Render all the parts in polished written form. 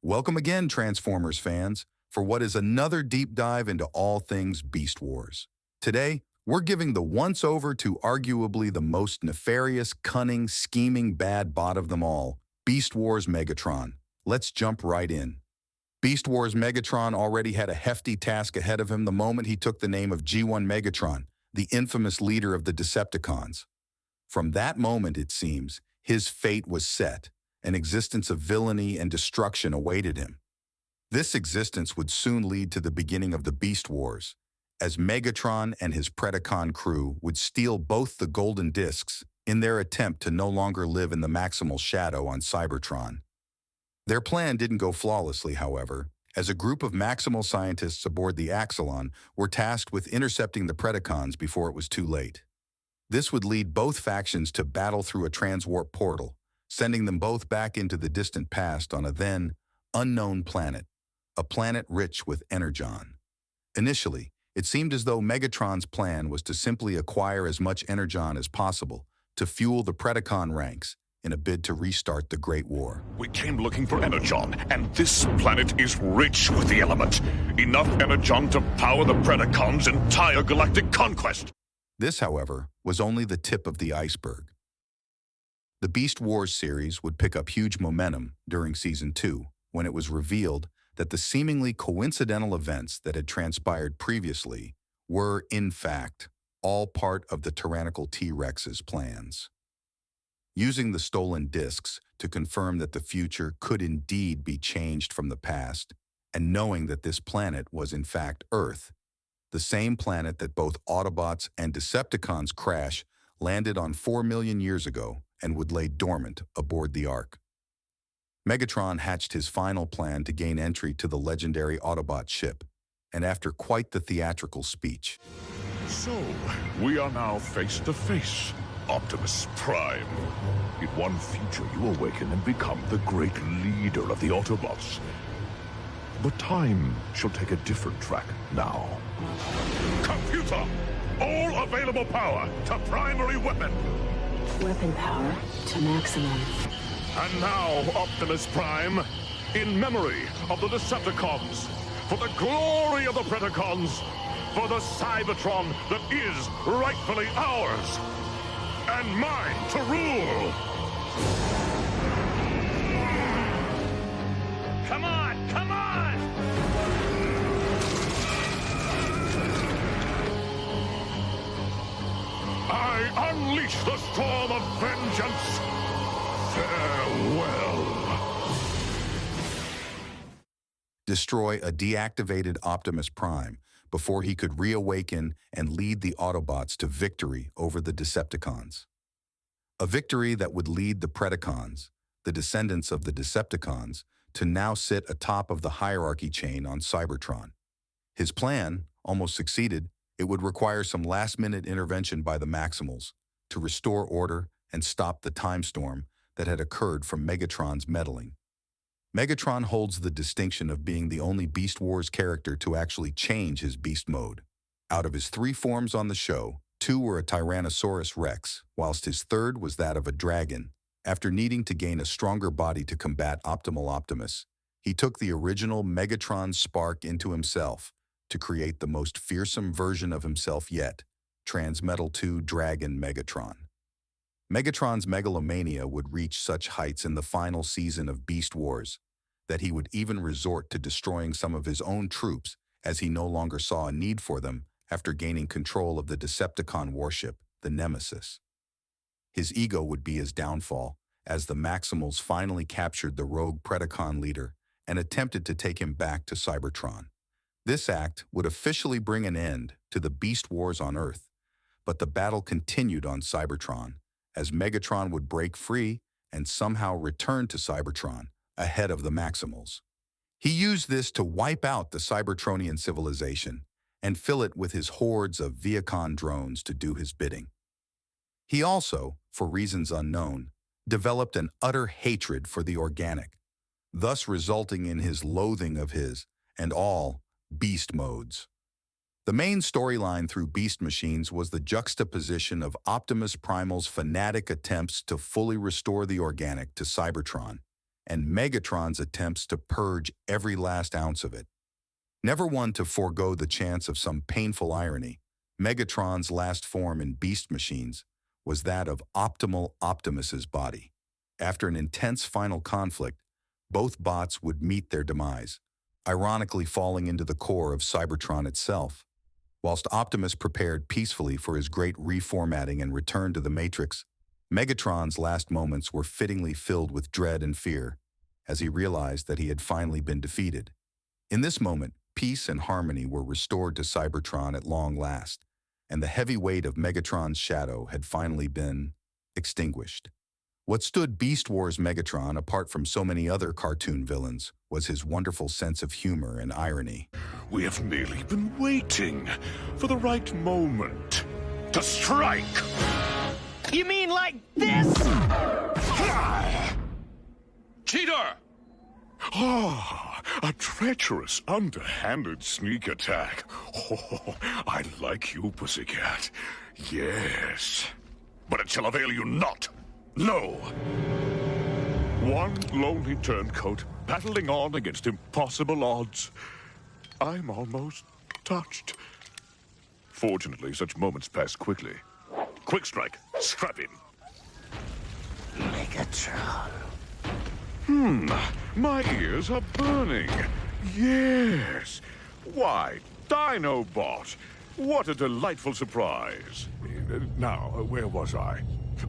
Welcome again, Transformers fans, for what is another deep dive into all things Beast Wars. Today, we're giving the once-over to arguably the most nefarious, cunning, scheming bad bot of them all, Beast Wars Megatron. Let's jump right in. Beast Wars Megatron already had a hefty task ahead of him the moment he took the name of G1 Megatron, the infamous leader of the Decepticons. From that moment, it seems, his fate was set. An existence of villainy and destruction awaited him. This existence would soon lead to the beginning of the Beast Wars, as Megatron and his Predacon crew would steal both the golden discs in their attempt to no longer live in the Maximal shadow on Cybertron. Their plan didn't go flawlessly, however, as a group of Maximal scientists aboard the Axelon were tasked with intercepting the Predacons before it was too late. This would lead both factions to battle through a transwarp portal, sending them both back into the distant past on a then unknown planet, a planet rich with energon. Initially, it seemed as though Megatron's plan was to simply acquire as much energon as possible to fuel the Predacon ranks in a bid to restart the Great War. We came looking for energon, and this planet is rich with the element. Enough energon to power the Predacons' entire galactic conquest. This, however, was only the tip of the iceberg. The Beast Wars series would pick up huge momentum during Season 2, when it was revealed that the seemingly coincidental events that had transpired previously were, in fact, all part of the tyrannical T-Rex's plans. Using the stolen discs to confirm that the future could indeed be changed from the past, and knowing that this planet was in fact Earth, the same planet that both Autobots and Decepticons crash landed on 4 million years ago and would lay dormant aboard the Ark. Megatron hatched his final plan to gain entry to the legendary Autobot ship, and after quite the theatrical speech. So, we are now face to face, Optimus Prime. In one future, you awaken and become the great leader of the Autobots. But time shall take a different track now. Computer! All available power to primary weapon! Weapon power to maximum. And now, Optimus Prime, in memory of the Decepticons, for the glory of the Predacons, for the Cybertron that is rightfully ours, and mine to rule! Come on, come on! I unleash the storm of vengeance! Farewell! Destroy a deactivated Optimus Prime before he could reawaken and lead the Autobots to victory over the Decepticons. A victory that would lead the Predacons, the descendants of the Decepticons, to now sit atop of the hierarchy chain on Cybertron. His plan almost succeeded. It would require some last-minute intervention by the Maximals to restore order and stop the time storm that had occurred from Megatron's meddling. Megatron holds the distinction of being the only Beast Wars character to actually change his beast mode. Out of his 3 forms on the show, 2 were a Tyrannosaurus Rex, whilst his third was that of a dragon. After needing to gain a stronger body to combat Optimal Optimus, he took the original Megatron spark into himself to create the most fearsome version of himself yet, Transmetal 2 Dragon Megatron. Megatron's megalomania would reach such heights in the final season of Beast Wars that he would even resort to destroying some of his own troops as he no longer saw a need for them after gaining control of the Decepticon warship, the Nemesis. His ego would be his downfall as the Maximals finally captured the rogue Predacon leader and attempted to take him back to Cybertron. This act would officially bring an end to the Beast Wars on Earth, but the battle continued on Cybertron as Megatron would break free and somehow return to Cybertron ahead of the Maximals. He used this to wipe out the Cybertronian civilization and fill it with his hordes of Viacon drones to do his bidding. He also, for reasons unknown, developed an utter hatred for the organic, thus resulting in his loathing of his and all beast modes. The main storyline through Beast Machines was the juxtaposition of Optimus Primal's fanatic attempts to fully restore the organic to Cybertron and Megatron's attempts to purge every last ounce of it. Never one to forego the chance of some painful irony, Megatron's last form in Beast Machines was that of Optimal Optimus's body. After an intense final conflict, both bots would meet their demise, ironically falling into the core of Cybertron itself. Whilst Optimus prepared peacefully for his great reformatting and return to the Matrix, Megatron's last moments were fittingly filled with dread and fear, as he realized that he had finally been defeated. In this moment, peace and harmony were restored to Cybertron at long last, and the heavy weight of Megatron's shadow had finally been extinguished. What stood Beast Wars Megatron apart from so many other cartoon villains was his wonderful sense of humor and irony. We have merely been waiting for the right moment to strike! You mean like this? Cheater! Ah, a treacherous, underhanded sneak attack. Oh, I like you, pussycat. Yes. But it shall avail you not. No. One lonely turncoat battling on against impossible odds. I'm almost touched. Fortunately, such moments pass quickly. Quick strike. Strap in. Megatron. My ears are burning. Yes. Why, Dinobot. What a delightful surprise. Now, where was I?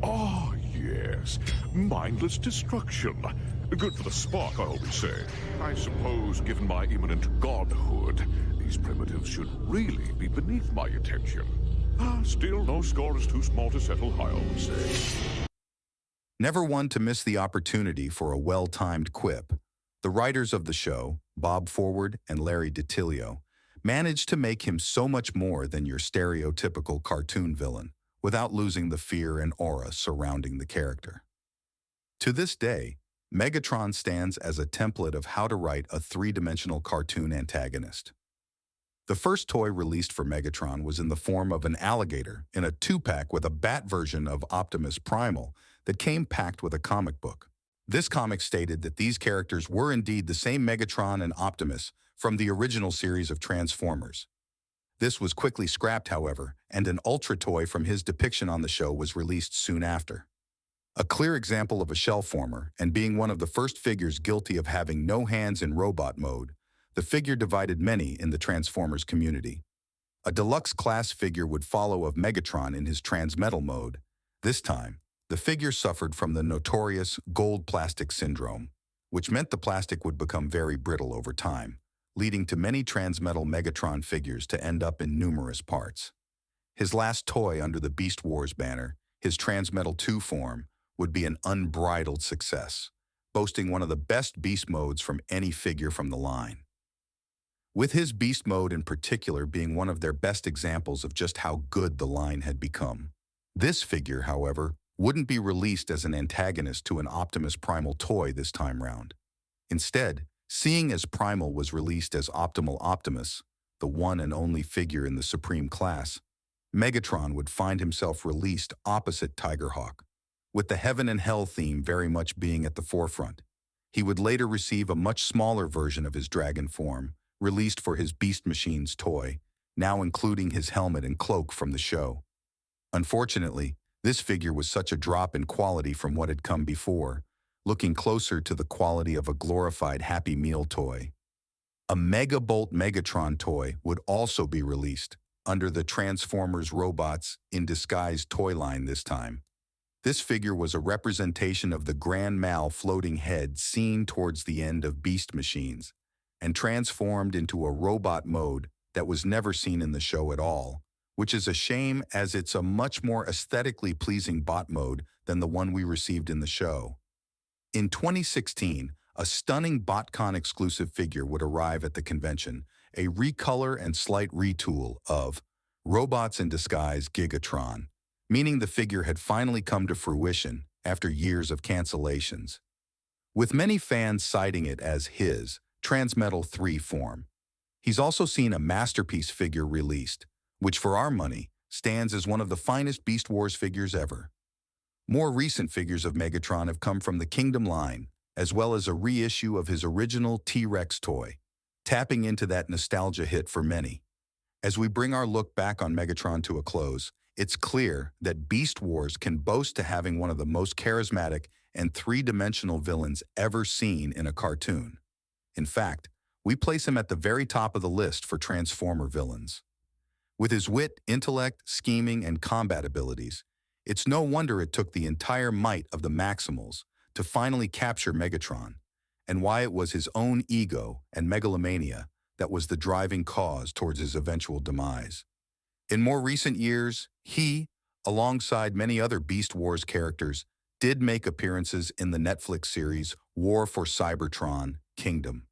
Oh, yes. Mindless destruction. Good for the spark, I always say. I suppose, given my imminent godhood, these primitives should really be beneath my attention. Still, no score is too small to settle, I always say. Never one to miss the opportunity for a well-timed quip, the writers of the show, Bob Forward and Larry DiTilio, managed to make him so much more than your stereotypical cartoon villain, without losing the fear and aura surrounding the character. To this day, Megatron stands as a template of how to write a three-dimensional cartoon antagonist. The first toy released for Megatron was in the form of an alligator in a two-pack with a bat version of Optimus Primal that came packed with a comic book. This comic stated that these characters were indeed the same Megatron and Optimus from the original series of Transformers. This was quickly scrapped, however, and an Ultra toy from his depiction on the show was released soon after. A clear example of a shell former, and being one of the first figures guilty of having no hands in robot mode, the figure divided many in the Transformers community. A deluxe class figure would follow of Megatron in his Transmetal mode. This time, the figure suffered from the notorious gold plastic syndrome, which meant the plastic would become very brittle over time, leading to many Transmetal Megatron figures to end up in numerous parts. His last toy under the Beast Wars banner, his Transmetal 2 form, would be an unbridled success, boasting one of the best beast modes from any figure from the line. With his beast mode in particular being one of their best examples of just how good the line had become. This figure, however, wouldn't be released as an antagonist to an Optimus Primal toy this time round. Instead, seeing as Primal was released as Optimal Optimus, the one and only figure in the Supreme class, Megatron would find himself released opposite Tigerhawk, with the Heaven and Hell theme very much being at the forefront. He would later receive a much smaller version of his dragon form, released for his Beast Machines toy, now including his helmet and cloak from the show. Unfortunately, this figure was such a drop in quality from what had come before, looking closer to the quality of a glorified Happy Meal toy. A Megabolt Megatron toy would also be released, under the Transformers Robots in Disguise toy line this time. This figure was a representation of the Grand Mal floating head seen towards the end of Beast Machines, and transformed into a robot mode that was never seen in the show at all, which is a shame as it's a much more aesthetically pleasing bot mode than the one we received in the show. In 2016, a stunning BotCon exclusive figure would arrive at the convention, a recolor and slight retool of Robots in Disguise Gigatron, meaning the figure had finally come to fruition after years of cancellations, with many fans citing it as his Transmetal 3 form. He's also seen a masterpiece figure released, which for our money stands as one of the finest Beast Wars figures ever. More recent figures of Megatron have come from the Kingdom line, as well as a reissue of his original T-Rex toy, tapping into that nostalgia hit for many. As we bring our look back on Megatron to a close, it's clear that Beast Wars can boast to having one of the most charismatic and three-dimensional villains ever seen in a cartoon. In fact, we place him at the very top of the list for Transformer villains. With his wit, intellect, scheming, and combat abilities, it's no wonder it took the entire might of the Maximals to finally capture Megatron, and why it was his own ego and megalomania that was the driving cause towards his eventual demise. In more recent years, he, alongside many other Beast Wars characters, did make appearances in the Netflix series War for Cybertron Kingdom.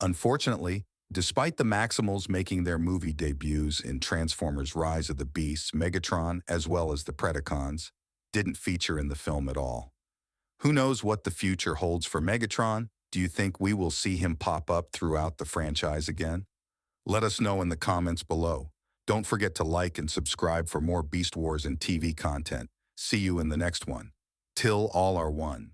Unfortunately, despite the Maximals making their movie debuts in Transformers Rise of the Beasts, Megatron, as well as the Predacons, didn't feature in the film at all. Who knows what the future holds for Megatron? Do you think we will see him pop up throughout the franchise again? Let us know in the comments below. Don't forget to like and subscribe for more Beast Wars and TV content. See you in the next one. Till all are one.